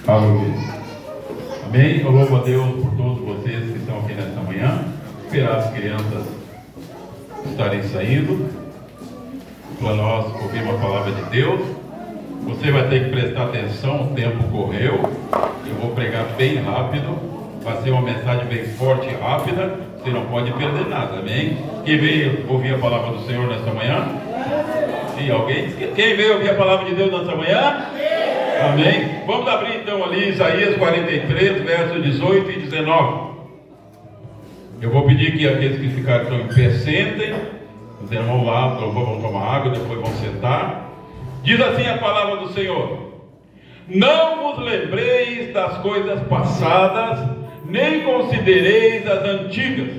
Aleluia. Amém? Eu louvo a Deus por todos vocês que estão aqui nesta manhã. Esperar as crianças estarem saindo para nós ouvir uma palavra de Deus. Você vai ter que prestar atenção, o tempo correu. Eu vou pregar bem rápido. Vai ser uma mensagem bem forte e rápida. Você não pode perder nada, amém? Quem veio ouvir a palavra do Senhor nesta manhã? Sim, alguém? Quem veio ouvir a palavra de Deus nesta manhã? Amém? Vamos abrir então ali Isaías 43, versos 18 e 19. Eu vou pedir que aqueles que ficaram em pé sentem. Os irmãos vão lá, vão tomar água, depois vão sentar. Diz assim a palavra do Senhor: não vos lembreis das coisas passadas, nem considereis as antigas.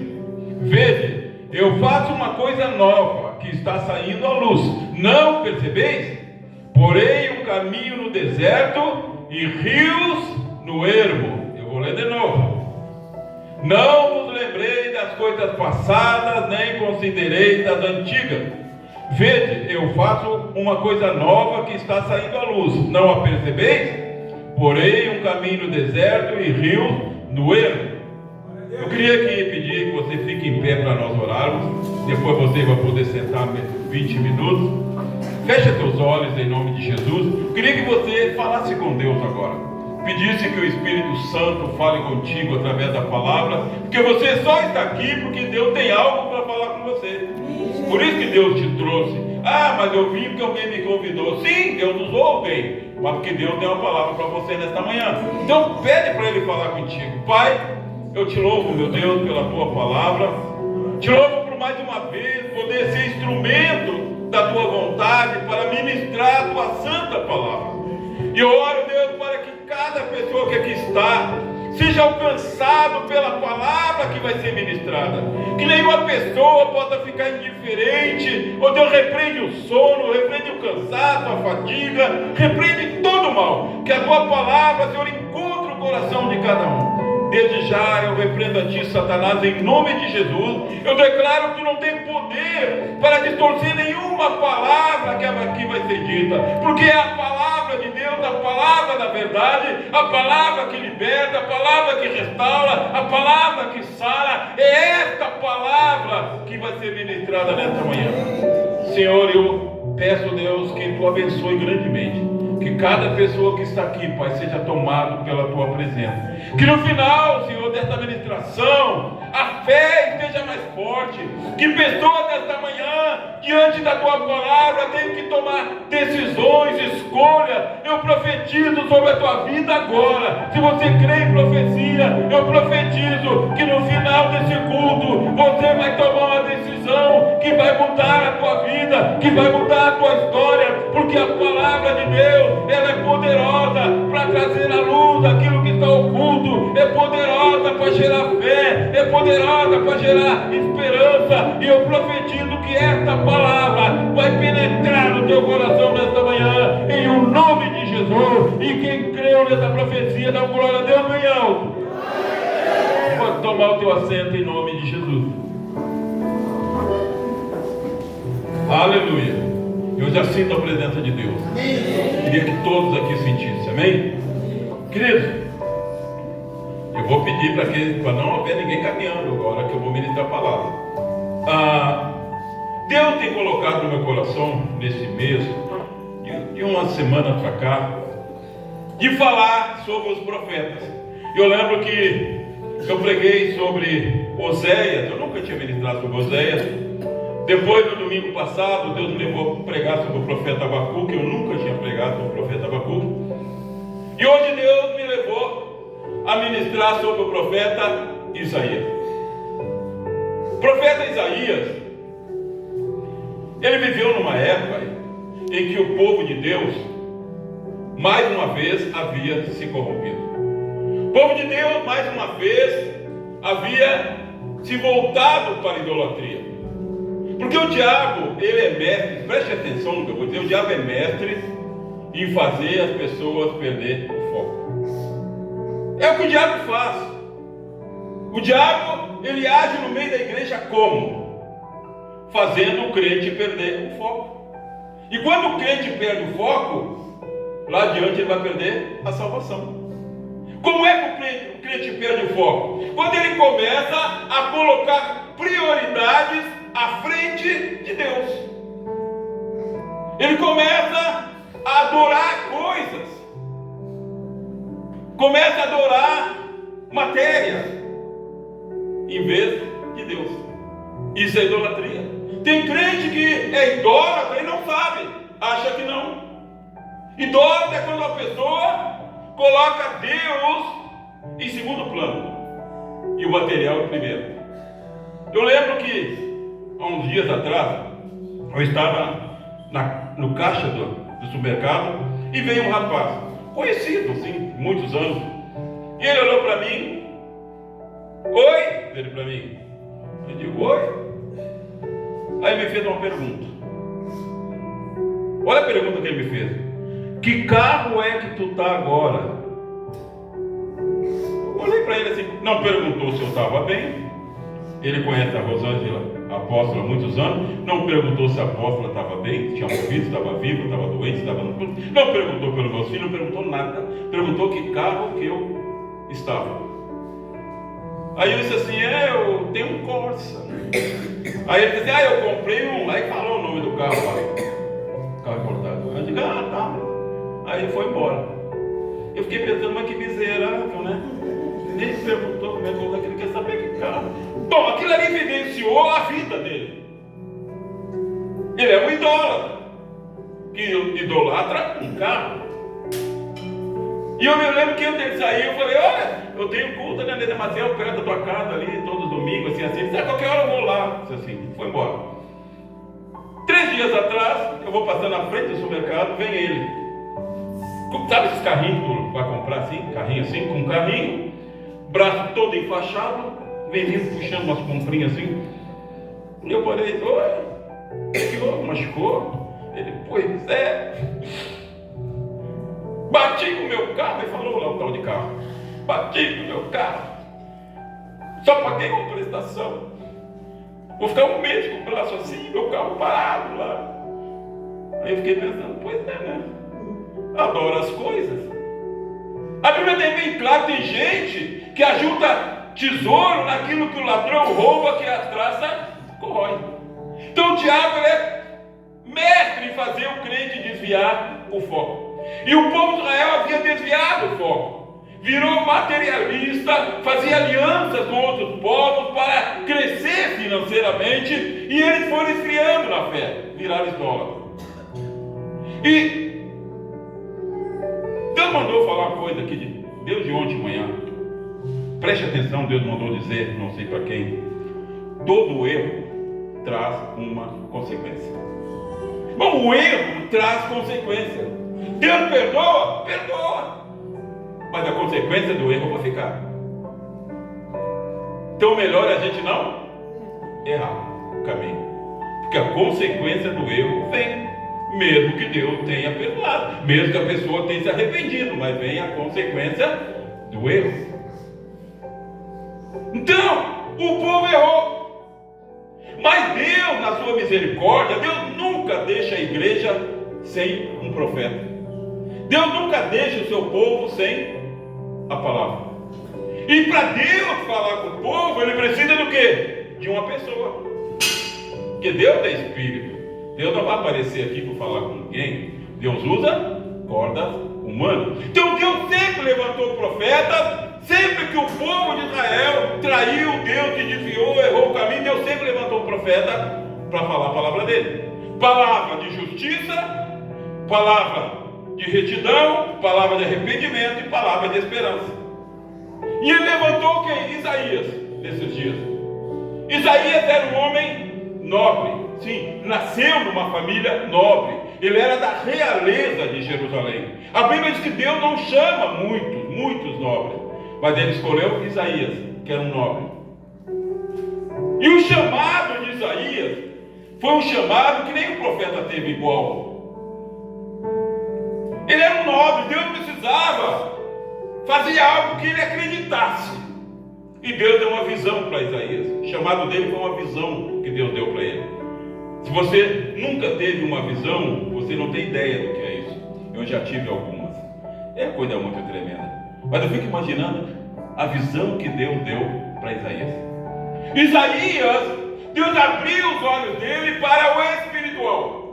Vede, eu faço uma coisa nova, que está saindo à luz. Não percebeis? Porém um caminho no deserto e rios no ermo. Eu vou ler de novo. Não vos lembreis das coisas passadas, nem considereis as antigas. Vede, eu faço uma coisa nova que está saindo à luz. Não a percebeis? Porém um caminho no deserto e rios no ermo. Eu queria aqui pedir que você fique em pé para nós orarmos. Depois você vai poder sentar 20 minutos. Feche seus olhos em nome de Jesus. Eu queria que você falasse com Deus agora. Pedisse que o Espírito Santo fale contigo através da palavra. Porque você só está aqui porque Deus tem algo para falar com você. Por isso que Deus te trouxe. Ah, mas eu vim porque alguém me convidou. Sim, Deus usou alguém. Mas porque Deus tem uma palavra para você nesta manhã. Então pede para Ele falar contigo. Pai, eu te louvo, meu Deus, pela Tua palavra. Te louvo por mais uma vez poder ser instrumento da Tua vontade para ministrar a Tua santa palavra. E eu oro, Deus, para que cada pessoa que aqui está seja alcançado pela palavra que vai ser ministrada. Que nenhuma pessoa possa ficar indiferente. Ou Deus, repreende o sono, repreende o cansaço, a fadiga, repreende todo o mal. Que a Tua palavra, Senhor, encontre o coração de cada um. Desde já eu repreendo a Ti, Satanás, em nome de Jesus. Eu declaro que não tem poder para distorcer nenhuma palavra que aqui vai ser dita, porque é a palavra de Deus, a palavra da verdade, a palavra que liberta, a palavra que restaura, a palavra que sara. É esta palavra que vai ser ministrada nesta manhã. Senhor, eu peço, Deus, que Tu abençoe grandemente. Que cada pessoa que está aqui, Pai, seja tomado pela Tua presença. Que no final, Senhor, desta ministração, a fé esteja mais forte. Que pessoas nesta manhã, diante da Tua palavra, tenham que tomar decisões, escolhas. Eu profetizo sobre a tua vida agora. Se você crê em profecia, eu profetizo que no final desse culto, você vai tomar uma decisão que vai mudar a tua vida, que vai mudar a tua história. Porque a palavra de Deus, ela é poderosa para trazer à luz aquilo que está oculto, é poderosa para gerar fé, é poderosa para gerar esperança. E eu profetizo que esta palavra vai penetrar no teu coração nesta manhã, em o nome de Jesus. E quem creu nessa profecia, dá glória a Deus bem alto. Pode tomar o teu assento em nome de Jesus. Aleluia. Eu já sinto a presença de Deus. Queria que todos aqui sentissem, amém? Queridos, eu vou pedir para não haver ninguém caminhando agora que eu vou ministrar a palavra. Deus tem colocado no meu coração, nesse mês, de uma semana para cá, de falar sobre os profetas. Eu lembro que eu preguei sobre Oséias. Eu nunca tinha ministrado sobre Oséias. Depois, no domingo passado, Deus me levou a pregar sobre o profeta Abacuque. Eu nunca tinha pregado sobre o profeta Abacuque. E hoje Deus me levou a ministrar sobre o profeta Isaías. O profeta Isaías, ele viveu numa época em que o povo de Deus, mais uma vez, havia se corrompido. O povo de Deus, mais uma vez, havia se voltado para a idolatria. Porque o diabo, ele é mestre, preste atenção no que eu vou dizer, o diabo é mestre em fazer as pessoas perder o foco. É o que o diabo faz. O diabo, ele age no meio da igreja como? Fazendo o crente perder o foco. E quando o crente perde o foco, lá adiante ele vai perder a salvação. Como é que o crente perde o foco? Quando ele começa a colocar prioridades à frente de Deus. Ele começa a adorar coisas. Começa a adorar matéria em vez de Deus. Isso é idolatria. Tem crente que é idólatra e não sabe, acha que não. Idólatra é quando a pessoa coloca Deus em segundo plano e o material em primeiro. Eu lembro que há uns dias atrás eu estava no caixa do supermercado e veio um rapaz conhecido, assim, muitos anos, e ele olhou para mim. Oi, ele para mim. Eu digo, oi. Aí me fez uma pergunta. Olha a pergunta que ele me fez. Que carro é que tu tá agora? Eu olhei para ele assim, não perguntou se eu estava bem. Ele conhece a Rosângela, a apóstola, há muitos anos. Não perguntou se a apóstola estava bem, se tinha morrido, se estava viva, estava doente, estava... Não perguntou pelos meus filhos, não perguntou nada. Perguntou que carro que eu estava. Aí eu disse assim, eu tenho um Corsa. Aí ele disse, eu comprei um. Aí falou o nome do carro lá. Carro importado. Aí eu disse, tá. Aí ele foi embora. Eu fiquei pensando, mas que miserável, né? Nem perguntou como é que ele quer saber que carro. Bom, aquilo ali evidenciou a vida dele. Ele é um idólatra, que idolatra um carro. E eu me lembro que antes dele sair, eu falei, olha, eu tenho culto na Neda Maciel, perto da tua casa ali, todo domingo, assim. Ele disse, qualquer hora eu vou lá. Disse assim, foi embora. 3 dias atrás, eu vou passando na frente do supermercado, vem ele. Sabe esses carrinhos que tu vai comprar assim? Carrinho assim, com um carrinho, braço todo enfaixado, vem vindo puxando umas comprinhas assim. E eu falei, oi, que houve? Machucou? Ele, pois é. Bati com o meu carro, ele falou lá o tal de carro. Bati com o meu carro. Só paguei uma prestação. Vou ficar um mês com o braço assim, meu carro parado lá. Aí eu fiquei pensando, pois é, né? Adoro as coisas. A Bíblia tem bem claro, tem gente que ajunta tesouro naquilo que o ladrão rouba, que a traça corrói. Então o diabo é mestre em fazer o crente desviar o foco. E o povo de Israel havia desviado o foco. Virou materialista, fazia alianças com outros povos para crescer financeiramente, e eles foram esfriando na fé, viraram idólatras. E Deus mandou falar uma coisa aqui, Deus de ontem de manhã. Preste atenção, Deus mandou dizer, não sei para quem, todo erro traz uma consequência. Bom, o erro traz consequência. Deus perdoa? Perdoa. Mas a consequência do erro vai ficar. Então melhor a gente não errar o caminho. Porque a consequência do erro vem. Mesmo que Deus tenha perdoado, mesmo que a pessoa tenha se arrependido, mas vem a consequência do erro. Então, o povo errou. Mas Deus, na sua misericórdia, Deus nunca deixa a igreja sem um profeta. Deus nunca deixa o seu povo sem a palavra. E para Deus falar com o povo, ele precisa do quê? De uma pessoa. Porque Deus é espírito. Deus não vai aparecer aqui para falar com ninguém. Deus usa cordas humanas. Então Deus sempre levantou profetas. Sempre que o povo de Israel traiu Deus, e desviou, errou o caminho, Deus sempre levantou um profeta para falar a palavra dele. Palavra de justiça, palavra de retidão, palavra de arrependimento e palavra de esperança. E ele levantou quem? Isaías, nesses dias. Isaías era um homem nobre. Sim, nasceu numa família nobre. Ele era da realeza de Jerusalém. A Bíblia diz que Deus não chama muitos nobres, mas ele escolheu Isaías, que era um nobre. E o chamado de Isaías foi um chamado que nem o profeta teve igual. Ele era um nobre, Deus precisava fazer algo que ele acreditasse. E Deus deu uma visão para Isaías. O chamado dele foi uma visão que Deus deu para ele. Se você nunca teve uma visão, você não tem ideia do que é isso. Eu já tive algumas. É coisa muito tremenda. Mas eu fico imaginando a visão que Deus deu para Isaías. Isaías, Deus abriu os olhos dele para o espiritual.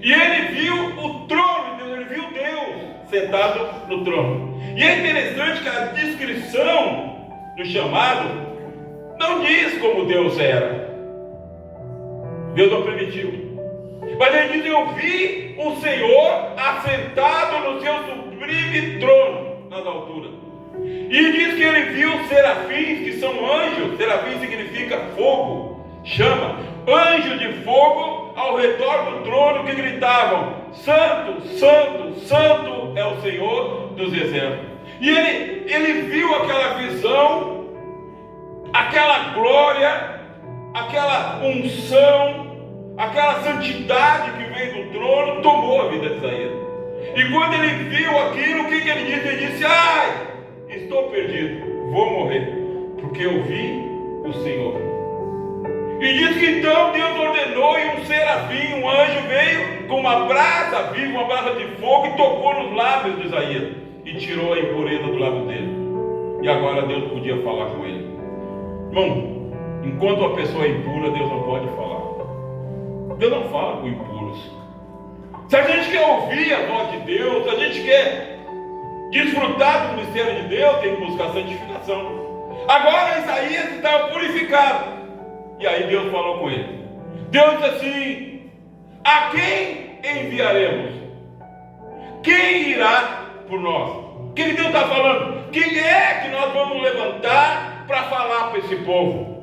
E ele viu o trono de Deus, ele viu Deus sentado no trono. E é interessante que a descrição do chamado não diz como Deus era. Deus não permitiu. Mas ele diz: eu vi o Senhor assentado no seu sublime trono nas alturas. E diz que ele viu serafins, que são anjos. Serafim significa fogo, chama. Anjos de fogo ao redor do trono, que gritavam: Santo, Santo, Santo é o Senhor dos exércitos. E ele viu aquela visão, aquela glória, aquela unção, aquela santidade que veio do trono, tomou a vida de Isaías. E quando ele viu aquilo, o que ele disse? Ele disse: ai, estou perdido, vou morrer, porque eu vi o Senhor. E diz que então Deus ordenou, e um serafim, um anjo, veio com uma brasa viva, uma brasa de fogo, e tocou nos lábios de Isaías, e tirou a impureza do lábio dele. E agora Deus podia falar com ele. Irmão, enquanto a pessoa é impura, Deus não pode falar. Deus não fala com impuros. Se a gente quer ouvir a voz de Deus, se a gente quer desfrutar do mistério de Deus, tem que buscar santificação. Agora Isaías estava purificado. E aí Deus falou com ele. Deus disse assim: a quem enviaremos? Quem irá por nós? O que Deus está falando? Quem é que nós vamos levantar para falar para esse povo?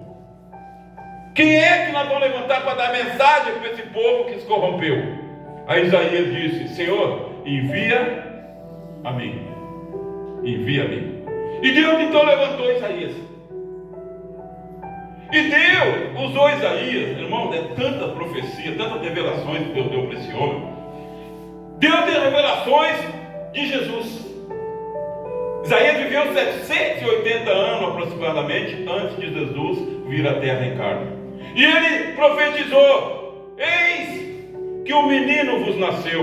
Quem é que nós vamos levantar para dar mensagem para esse povo que se corrompeu? Aí Isaías disse: Senhor, envia a mim. Envia-me. E Deus então levantou Isaías. E Deus usou Isaías, irmão, tanta profecia, tantas revelações que Deus deu para esse homem. Deus deu revelações de Jesus. Isaías viveu 780 anos aproximadamente antes de Jesus vir à terra em carne. E ele profetizou: eis que um menino vos nasceu,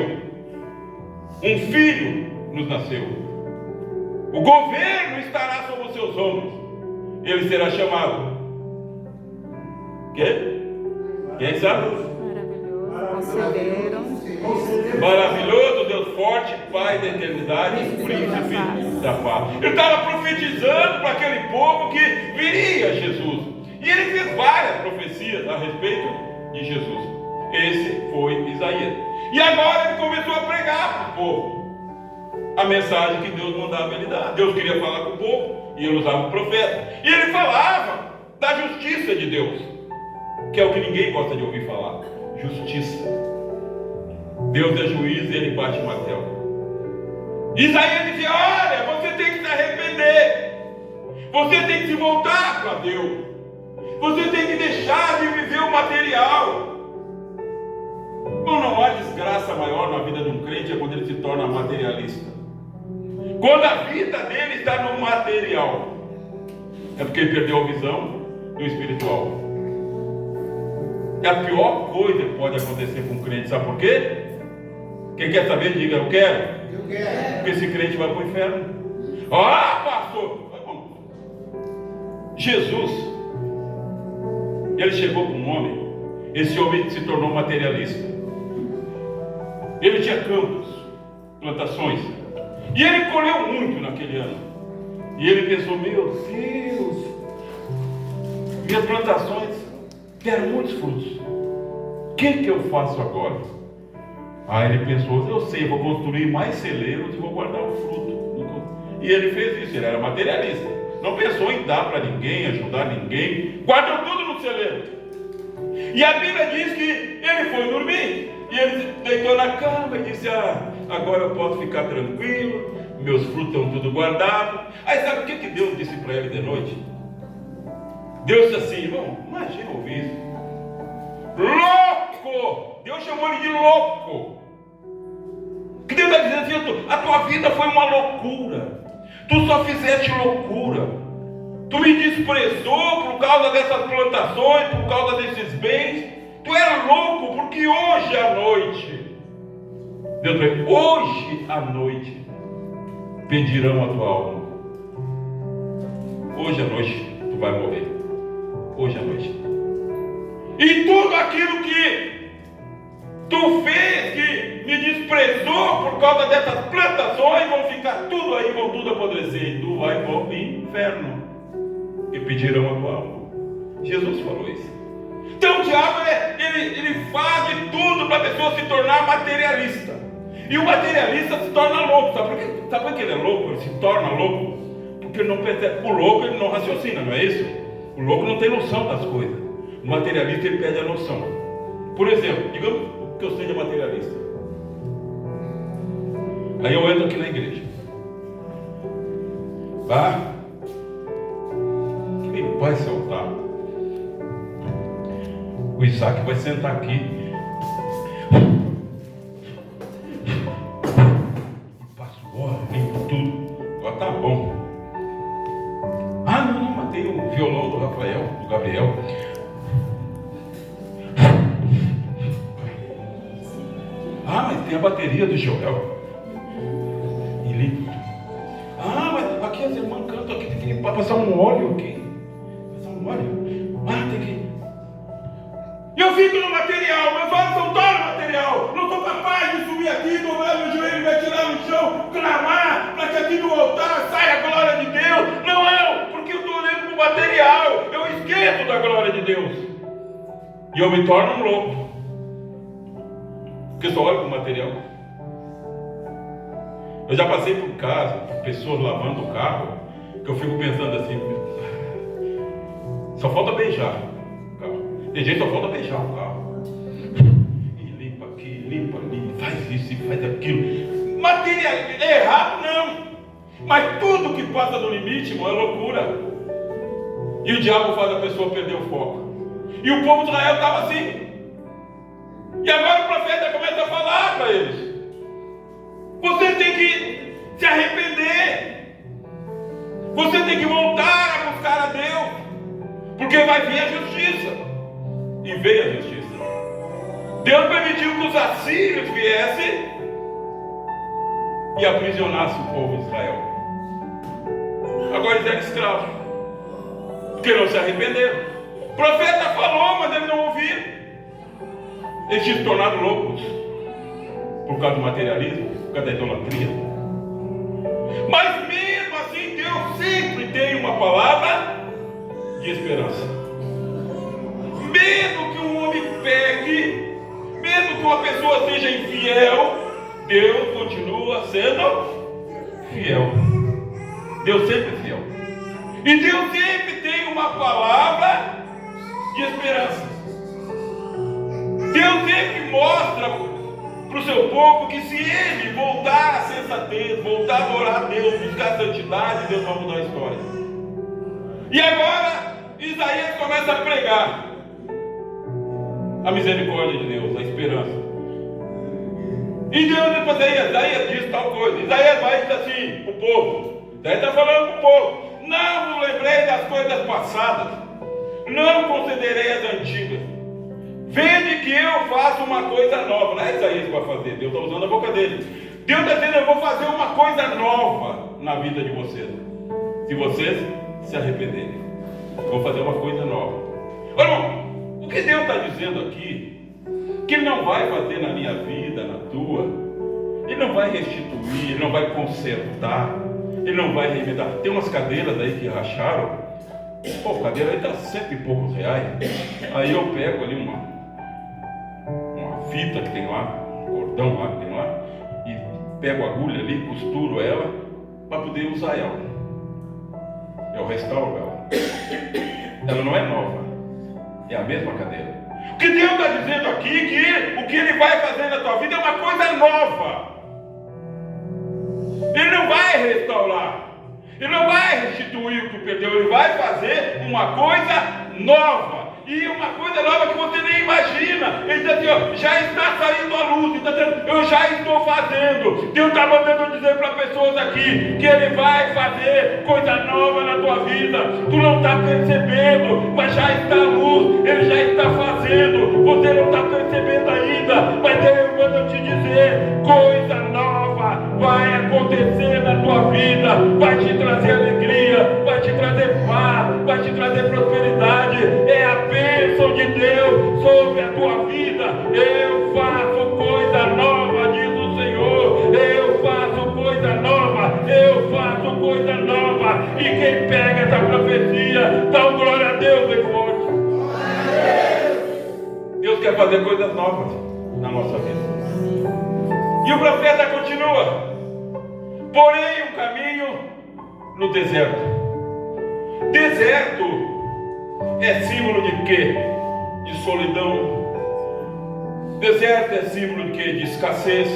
um filho nos nasceu. O governo estará sobre os seus ombros. Ele será chamado. Quem sabe? Maravilhoso, Deus forte, Pai da eternidade, príncipe da paz. Ele estava profetizando para aquele povo que viria Jesus. E ele fez várias profecias a respeito de Jesus. Esse foi Isaías. E agora ele começou a pregar para o povo a mensagem que Deus mandava ele dar. Deus queria falar com o povo e ele usava o profeta. E ele falava da justiça de Deus, que é o que ninguém gosta de ouvir falar. Justiça. Deus é juiz e ele bate o martelo. Isaías dizia: olha, você tem que se arrepender, você tem que se voltar para Deus, você tem que deixar de viver o material. Não há desgraça maior na vida de um crente é quando ele se torna materialista. Quando a vida dele está no material, é porque ele perdeu a visão do espiritual. É a pior coisa que pode acontecer com um crente. Sabe por quê? Quem quer saber, diga: eu quero. Eu quero. Porque esse crente vai para o inferno. Pastor! Jesus, ele chegou com um homem. Esse homem se tornou materialista. Ele tinha campos, plantações, e ele colheu muito naquele ano. E ele pensou: meu Deus, minhas plantações deram muitos frutos, o que eu faço agora? Aí ele pensou: eu sei, vou construir mais celeiros e vou guardar o fruto. E ele fez isso. Ele era materialista, não pensou em dar para ninguém, ajudar ninguém, guardou tudo no celeiro. E a Bíblia diz que ele foi dormir, e ele deitou na cama e disse: agora eu posso ficar tranquilo, meus frutos estão tudo guardados. Aí sabe o que Deus disse para ele de noite? Deus disse assim: irmão, imagina ouvir isso. Louco! Deus chamou ele de louco. Que Deus está dizendo assim: a tua vida foi uma loucura. Tu só fizeste loucura. Tu me desprezou por causa dessas plantações, por causa desses bens. Tu era louco, porque hoje à noite, Deus vai, hoje à noite, pedirão a tua alma. Hoje à noite tu vai morrer. Hoje à noite. E tudo aquilo que tu fez, que me desprezou por causa dessas plantações, vão ficar tudo aí, vão tudo apodrecer. E tu vai para o inferno. E pedirão a tua alma. Jesus falou isso. Então o diabo ele faz de tudo para a pessoa se tornar materialista. E o materialista se torna louco. Sabe por que ele é louco? Ele se torna louco porque ele não percebe. O louco ele não raciocina, não é isso? O louco não tem noção das coisas. O materialista ele perde a noção. Por exemplo, digamos que eu seja materialista. Aí eu entro aqui na igreja. Quem vai se altar? O Isaac vai sentar aqui. Passo óleo, limpo tudo. Agora tá bom. Não, matei o violão do Rafael, do Gabriel. Mas tem a bateria do Joel. E limpo. Mas aqui as irmãs cantam aqui, tem que limpar, passar um óleo aqui. Passar um óleo. Tem que. E eu fico no material, meus olhos são todos no material. Não sou capaz de subir aqui, dobrar meu joelho, me atirar no chão, clamar para que aqui do altar saia a glória de Deus. Não, porque eu estou olhando para o material. Eu esqueço da glória de Deus. E eu me torno um louco. Porque só olho para o material. Eu já passei por casa, pessoas lavando o carro, que eu fico pensando assim, só falta beijar o carro. Tem gente que só falta beijar o carro. E limpa aqui, limpa ali, faz isso e faz aquilo. Material, é errado não. Mas tudo que passa do limite, irmão, é loucura. E o diabo faz a pessoa perder o foco. E o povo de Israel estava assim. E agora o profeta começa a falar para eles. Você tem que se arrepender. Você tem que voltar a buscar a Deus. Porque vai vir a justiça. E veio a justiça. Deus permitiu que os assírios viessem e aprisionassem o povo de Israel. Agora eles eram escravos. Porque não se arrependeram. O profeta falou, mas eles não ouviram. Eles tinham se tornado loucos. Por causa do materialismo, por causa da idolatria. Mas mesmo assim, Deus sempre tem uma palavra de esperança. Mesmo que um homem peque, mesmo que uma pessoa seja infiel, Deus continua sendo fiel. Deus sempre é fiel. E Deus sempre tem uma palavra de esperança. Deus sempre mostra para o seu povo que se ele voltar à sensatez, voltar a adorar a Deus, buscar a santidade, Deus vai mudar a história. E agora Isaías começa a pregar a misericórdia de Deus, a esperança. E Deus depois Isaías diz tal coisa. Isaías vai e diz assim, o povo. Isaías está falando para o povo. Não vos lembrei das coisas passadas. Não concederei as antigas. Vede que eu faço uma coisa nova. Não é Isaías que vai fazer. Deus está usando a boca dele. Deus está dizendo, eu vou fazer uma coisa nova na vida de vocês. Se vocês se arrependerem. Eu vou fazer uma coisa nova. Olha, irmão, o que Deus está dizendo aqui, que Ele não vai fazer na minha vida, na tua, Ele não vai restituir, Ele não vai consertar, Ele não vai remendar. Tem umas cadeiras aí que racharam. Pô, a cadeira aí está R$100 e poucos. Aí eu pego ali uma fita que tem lá, um cordão lá que tem lá, e pego a agulha ali, costuro ela, para poder usar ela. Eu restauro ela. Ela não é nova, é a mesma cadeira. O que Deus está dizendo aqui, que o que Ele vai fazer na tua vida é uma coisa nova. Ele não vai restaurar, Ele não vai restituir o que perdeu, Ele vai fazer uma coisa nova. E uma coisa nova que você nem imagina. Ele diz assim, ó, já está saindo a luz. Ele está dizendo, eu já estou fazendo. Deus está mandando dizer para pessoas aqui que Ele vai fazer coisa nova na tua vida. Tu não está percebendo, mas já está a luz. Ele já está fazendo. Você não está percebendo ainda, mas Deus manda te dizer, coisa nova vai acontecer. acontecer na tua vida, vai te trazer alegria, vai te trazer paz, vai te trazer prosperidade. É a bênção de Deus sobre a tua vida. Eu faço coisa nova, diz o Senhor. Eu faço coisa nova, eu faço coisa nova. E quem pega essa profecia, dá um glória a Deus bem forte. Deus quer fazer coisas novas na nossa vida. E o profeta continua: porém um caminho no deserto. Deserto é símbolo de quê? De solidão. Deserto é símbolo de quê? De escassez.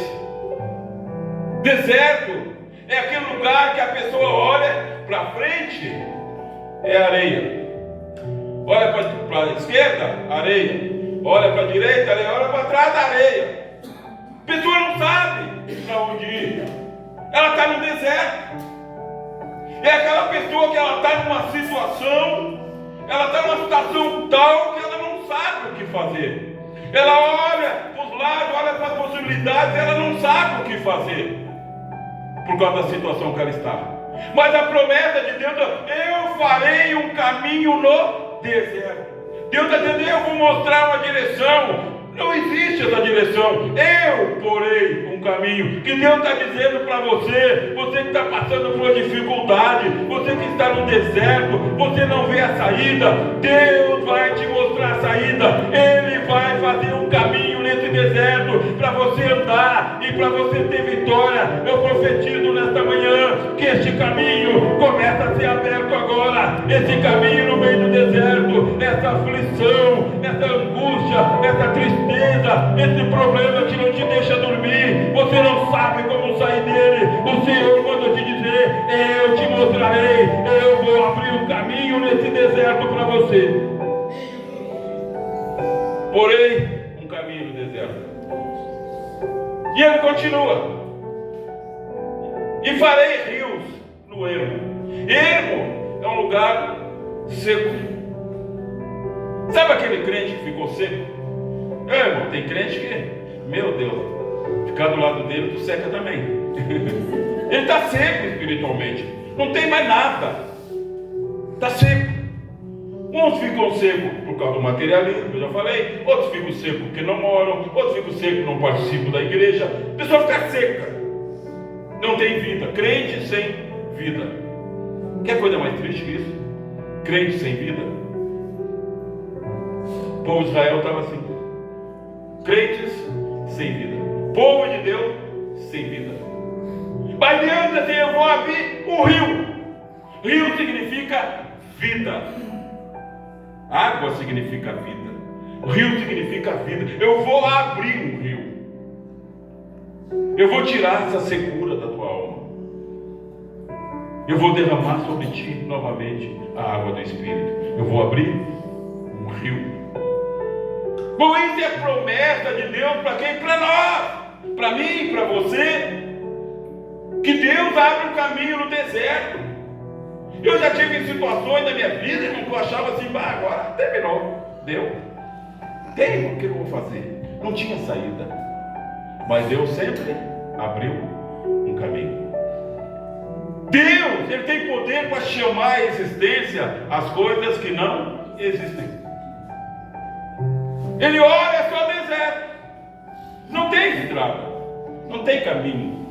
Deserto é aquele lugar que a pessoa olha para frente, é areia. Olha para a esquerda, areia. Olha para a direita, areia. Olha para trás, areia. A pessoa não sabe para onde ir. Ela está no deserto. É aquela pessoa que ela está numa situação, ela está numa situação tal que ela não sabe o que fazer. Ela olha para os lados, olha para as possibilidades, ela não sabe o que fazer por causa da situação que ela está. Mas a promessa de Deus é: eu farei um caminho no deserto. Deus está dizendo: eu vou mostrar uma direção. Não existe essa direção. Eu porei um caminho. Que Deus está dizendo para você, você que está passando por dificuldade, você que está no deserto, você não vê a saída, Deus vai te mostrar a saída. Ele vai fazer um caminho nesse deserto para você andar e para você ter vitória. Eu profetizo nesta manhã que este caminho começa a ser aberto agora. Esse caminho no meio do deserto, essa aflição, essa angústia, essa tristeza, esse problema que não te deixa dormir, você não sabe como sair dele. O Senhor manda te dizer: eu te mostrarei, eu vou abrir um caminho nesse deserto para você. Porém, um caminho no deserto. E ele continua: e farei rios no ermo. Ermo é um lugar seco. Sabe aquele crente que ficou seco? Irmão, tem crente que, meu Deus, ficar do lado dele, tu seca também. Ele está seco espiritualmente, não tem mais nada, está seco. Uns ficam secos por causa do materialismo, eu já falei. Outros ficam secos porque não moram. Outros ficam secos porque não participam da igreja. A pessoa fica seca, não tem vida. Crente sem vida. Quer coisa mais triste que isso? Crente sem vida. O povo de Israel estava assim. Crentes sem vida. Povo de Deus sem vida. Mas Deus diz: eu vou abrir um rio. Rio significa vida. Água significa vida. Rio significa vida. Eu vou abrir um rio. Eu vou tirar essa secura da tua alma. Eu vou derramar sobre ti novamente a água do Espírito. Eu vou abrir um rio. Bom, isso é promessa de Deus para quem? Para nós, para mim, para você. Que Deus abre um caminho no deserto. Eu já tive situações da minha vida em que eu achava assim: agora terminou, deu. Tem, o que eu vou fazer? Não tinha saída. Mas Deus sempre abriu um caminho. Deus, Ele tem poder para chamar à existência as coisas que não existem. Ele olha, é só deserto, não tem estrada, não tem caminho,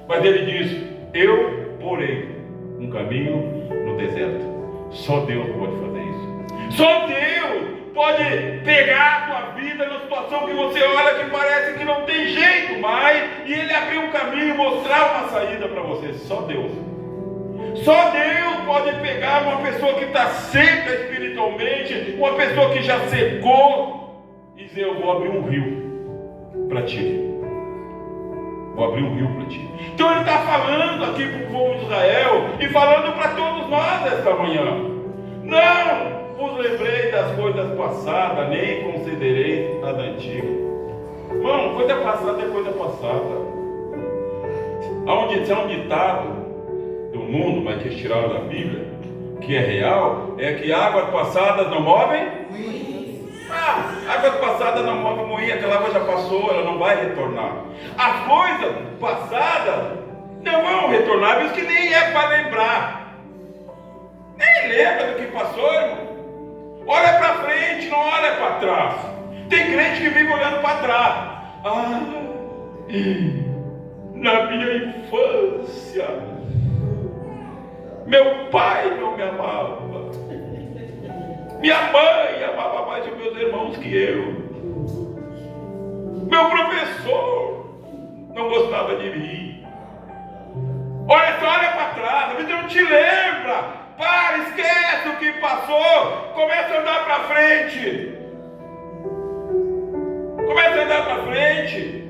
mas Ele diz: eu porei um caminho no deserto. Só Deus pode fazer isso. Só Deus pode pegar a tua vida numa situação que você olha que parece que não tem jeito mais, e Ele abrir um caminho, mostrar uma saída para você. Só Deus. Só Deus pode pegar uma pessoa que está seca espiritualmente, uma pessoa que já secou, e dizer: eu vou abrir um rio para ti. Vou abrir um rio para ti. Então ele está falando aqui para o povo de Israel e falando para todos nós esta manhã: não vos lembrei das coisas passadas, nem considereis as antigas. Irmão, coisa passada é coisa passada. Há um ditado do mundo, mas que eles tiraram da Bíblia, que é real, é que águas passadas não movem. Águas passadas não movem moinho, aquela água já passou, ela não vai retornar. As coisas passadas não vão incontornáveis que nem é para lembrar. Nem lembra do que passou, irmão. Olha para frente, não olha para trás. Tem crente que vive olhando para trás. Na minha infância, meu pai não me amava. Minha mãe amava mais os meus irmãos que eu. Meu professor não gostava de mim. Olha para trás, a vida não te lembra. Para, esquece o que passou. Começa a andar para frente. Começa a andar para frente.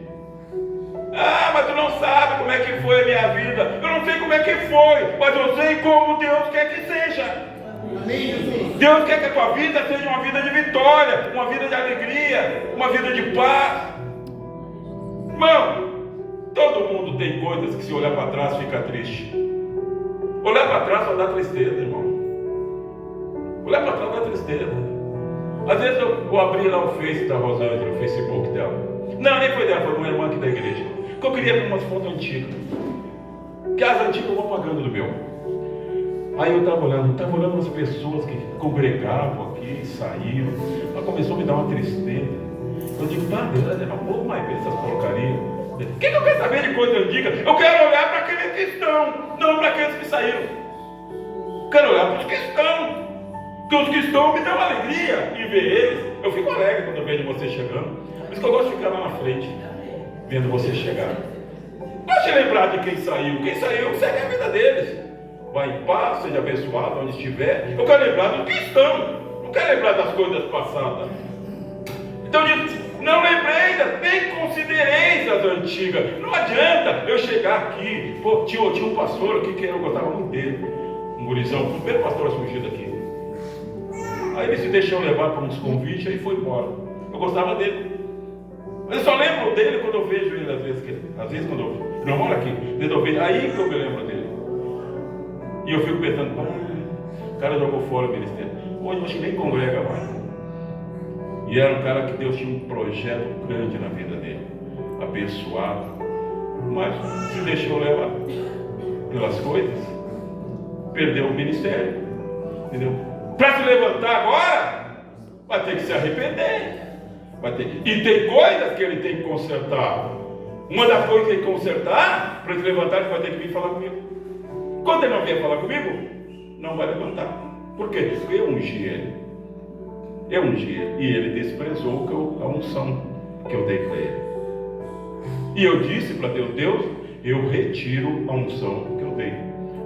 Mas tu não sabe como é que foi a minha vida. Eu não sei como é que foi, mas eu sei como Deus quer que seja. Amém, Jesus. Deus quer que a tua vida seja uma vida de vitória, uma vida de alegria, uma vida de paz. Irmão, todo mundo tem coisas que se olhar para trás fica triste. Olhar para trás só dá tristeza, irmão. Olhar para trás dá tristeza. Às vezes eu abri lá o Face da Rosângela, o Facebook dela. Não, nem foi dela, foi uma irmã aqui da igreja. Que eu queria ver umas fotos antigas. Que as antigas eu vou apagando do meu. Aí eu estava olhando as pessoas que congregavam aqui, saíram. Ela começou a me dar uma tristeza. Eu digo, Deus, eu não vou mais ver essas porcarias. O que eu quero saber de coisa antiga? Eu quero olhar para aqueles que estão, não para aqueles que saíram. Eu quero olhar para os que estão. Porque os que estão me dão alegria em ver eles. Eu fico alegre quando eu vejo você chegando. Por isso que eu gosto de ficar lá na frente, vendo você chegar. Gosto de lembrar de quem saiu. Quem saiu, segue a vida deles. Vai em paz, seja abençoado onde estiver. Eu quero lembrar dos que estão. Não quero lembrar das coisas passadas. Então diz, não lembrei, nem considerei as antigas. Não adianta eu chegar aqui. Pô, tinha um pastor aqui que eu gostava muito dele. Um gurizão, o primeiro pastor a surgir daqui. Aí ele se deixou levar por uns convites e foi embora. Eu gostava dele. Mas eu só lembro dele quando eu vejo ele, às vezes quando eu não moro aqui, quando eu vejo, aí que eu me lembro dele. E eu fico pensando, o cara jogou fora o ministério. Hoje eu acho que nem congrega mais. E era um cara que Deus tinha um projeto grande na vida dele, abençoado, mas se deixou levar pelas coisas, perdeu o ministério, entendeu? Para se levantar agora, vai ter que se arrepender. E tem coisas que ele tem que consertar. Uma das coisas que ele tem que consertar, para se levantar, ele vai ter que vir falar comigo. Quando ele não vier falar comigo, não vai levantar. Por quê? Porque eu ungi ele. Eu ungi ele. E ele desprezou a unção que eu dei para ele. E eu disse para Deus, eu retiro a unção que eu dei.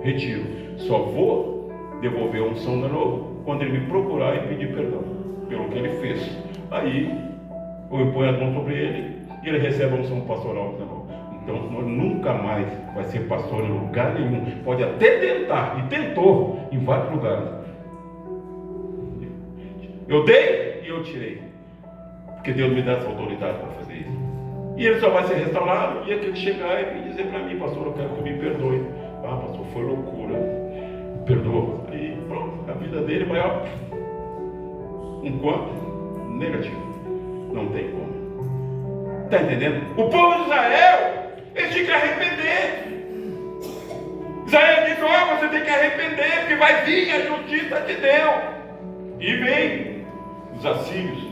Retiro. Só vou devolver a unção de novo quando ele me procurar e pedir perdão pelo que ele fez. Aí eu imponho as mãos sobre ele e ele recebe a unção pastoral de novo. Então nunca mais vai ser pastor em lugar nenhum. Pode até tentar, e tentou em vários lugares. Eu dei e eu tirei, porque Deus me dá essa autoridade para fazer isso. E ele só vai ser restaurado e aquele chegar e me dizer para mim, pastor, eu quero que me perdoe. Pastor, foi loucura, perdoa. Aí pronto, a vida dele vai um quanto negativo. Não tem como. Está entendendo? O povo de Israel, eles tinham que arrepender. Israel diz, você tem que arrepender, porque vai vir a justiça de Deus. E vem os assírios.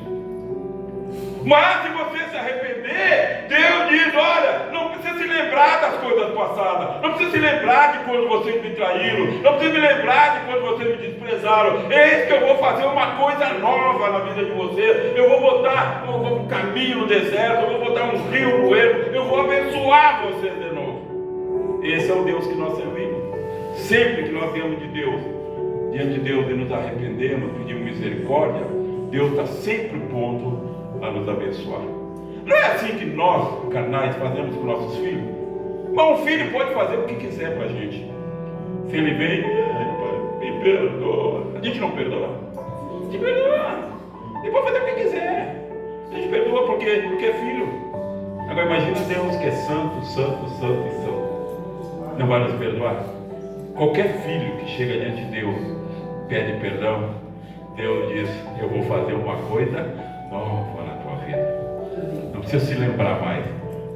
Mas se você se arrepender, Deus diz, olha, não precisa se lembrar das coisas passadas. Não precisa se lembrar de quando vocês me traíram. Não precisa me lembrar de quando vocês me desprezaram. Eis que eu vou fazer uma coisa nova na vida de vocês. Eu vou botar um caminho no deserto. Eu vou botar um rio no ermo. Eu vou abençoar vocês de novo. Esse é o Deus que nós servimos. Sempre que nós viemos de Deus, diante de Deus e nos arrependemos, pedimos misericórdia, Deus está sempre pronto a nos abençoar. Não é assim que nós, carnais, fazemos com nossos filhos? Mas um filho pode fazer o que quiser para a gente. Se ele vem, me perdoa. A gente não perdoa. A gente perdoa. Ele pode fazer o que quiser. A gente perdoa porque é filho. Agora imagina Deus que é santo, santo, santo e santo. Não vai nos perdoar? Qualquer filho que chega diante de Deus, pede perdão, Deus diz, eu vou fazer uma coisa nova na tua vida. Não precisa se lembrar mais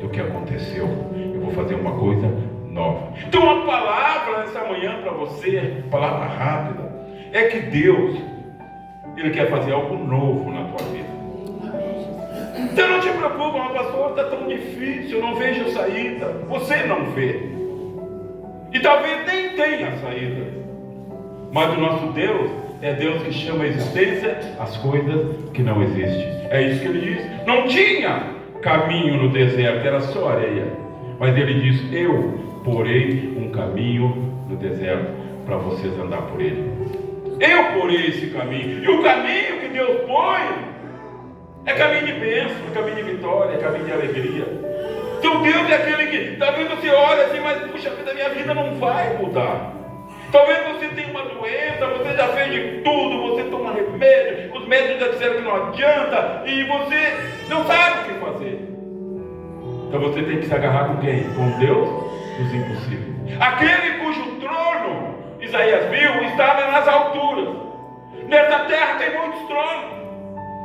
do que aconteceu. Eu vou fazer uma coisa nova. nova. Então uma palavra nessa manhã para você, palavra rápida, é que Deus, Ele quer fazer algo novo na tua vida. Então não te preocupa, pastor, está tão difícil, eu não vejo saída. Você não vê. E talvez nem tenha saída. Mas o nosso Deus é Deus que chama a existência as coisas que não existem. É isso que Ele diz. Não tinha caminho no deserto, era só areia. Mas Ele diz, eu porei um caminho no deserto para vocês andar por ele. Eu porei esse caminho. E o caminho que Deus põe é caminho de bênção, é caminho de vitória, é caminho de alegria. Então Deus é aquele que, talvez você olha assim, mas puxa vida, minha vida não vai mudar. Talvez você tenha uma doença, você já fez de tudo, você toma remédio, os médicos já disseram que não adianta, e você não sabe o que fazer. Então você tem que se agarrar com quem? Com Deus dos impossíveis. Aquele cujo trono, Isaías viu, estava nas alturas. Nessa terra tem muitos tronos.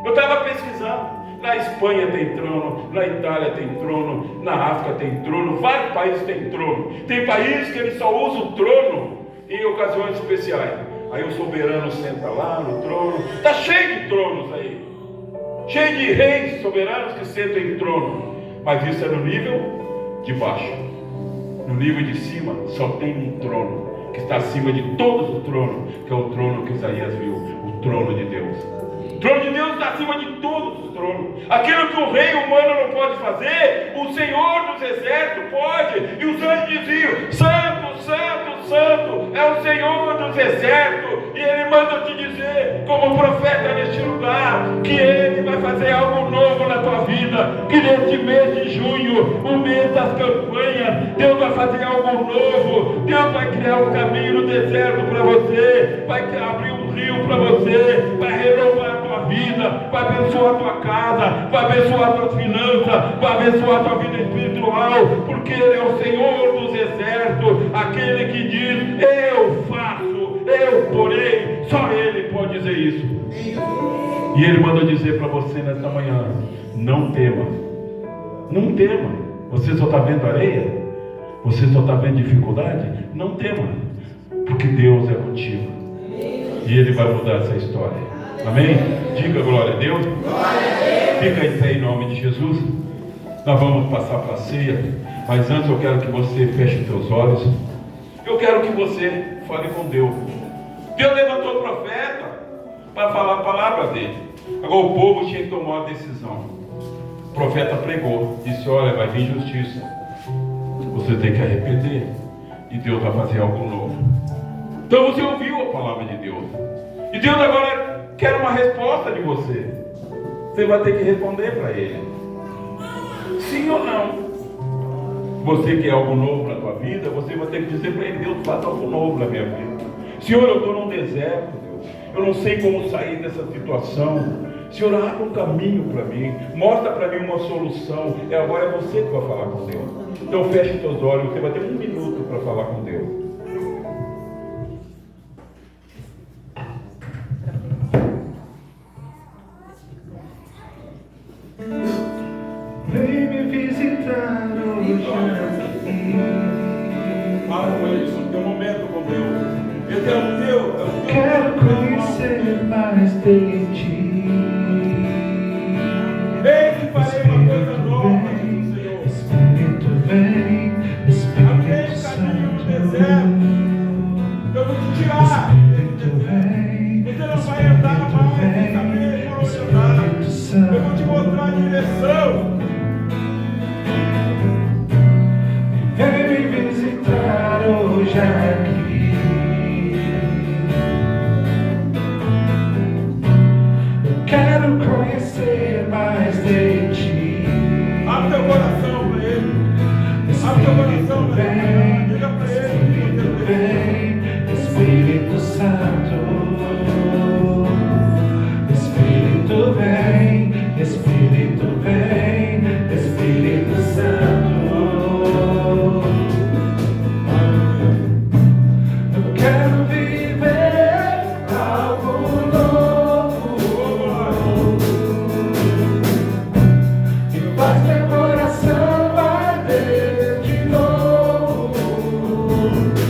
Eu estava pesquisando. Na Espanha tem trono, na Itália tem trono, na África tem trono, vários países têm trono. Tem países que eles só usam o trono em ocasiões especiais. Aí o soberano senta lá no trono. Está cheio de tronos aí. Cheio de reis soberanos que sentam em trono. Mas isso é no nível de baixo. No nível de cima só tem um trono que está acima de todos os tronos, que é o trono que Isaías viu, o trono de Deus. O trono de Deus está acima de todos os tronos. Aquilo que o rei humano não pode fazer, o Senhor dos exércitos pode. E os anjos diziam, santo, santo, santo é o Senhor dos exércitos. E Ele manda te dizer, como profeta neste lugar, que Ele vai fazer algo novo na tua vida. Que neste mês de junho, o mês das campanhas, Deus vai fazer algo novo. Deus vai criar um caminho no deserto para você. Vai abrir um rio para você. Vai renovar a tua vida. Vai abençoar a tua casa. Vai abençoar as tuas finanças. Vai abençoar a tua vida espiritual. Porque Ele é o Senhor dos exércitos. Aquele que diz, eu faço. Eu porém, só Ele pode dizer isso. E Ele manda dizer para você nesta manhã, não tema. Não tema. Você só está vendo areia? Você só está vendo dificuldade? Não tema. Porque Deus é contigo. E Ele vai mudar essa história. Amém? Diga glória a Deus. Fica em pé em nome de Jesus. Nós vamos passar para a ceia. Mas antes eu quero que você feche os seus olhos. Eu quero que você fale com Deus. Deus levantou o profeta para falar a palavra dele. Agora o povo tinha que tomar uma decisão. O profeta pregou, disse, olha, vai vir justiça. Você tem que arrepender. E Deus vai fazer algo novo. Então você ouviu a palavra de Deus. E Deus agora quer uma resposta de você. Você vai ter que responder para Ele. Sim ou não? Você quer algo novo na tua vida, você vai ter que dizer para Ele, Deus, faz algo novo na minha vida. Senhor, eu estou num deserto, Deus. Eu não sei como sair dessa situação. Senhor, abre um caminho para mim. Mostra para mim uma solução. Agora é você que vai falar com Deus. Então feche os teus olhos, você vai ter 1 minuto para falar com Deus. Vem me visitar hoje aqui. Fala com Ele sobre o teu momento com Deus. Esse é o teu. Quero conhecer mais de ti. Vem que farei uma coisa nova, Senhor. Espírito vem, Espírito Santo. Eu vou te tirar. Espírito vem, Você não vai andar mais sem saber por onde andar. Eu vou te mostrar a direção. Vem me visitar hoje aqui. Eu quero conhecer mais de ti. Abre teu coração para Ele. Abre teu coração para Ele. Diga para Ele. Espírito vem, Espírito Santo. Espírito vem, Espírito vem, Espírito Santo. amor.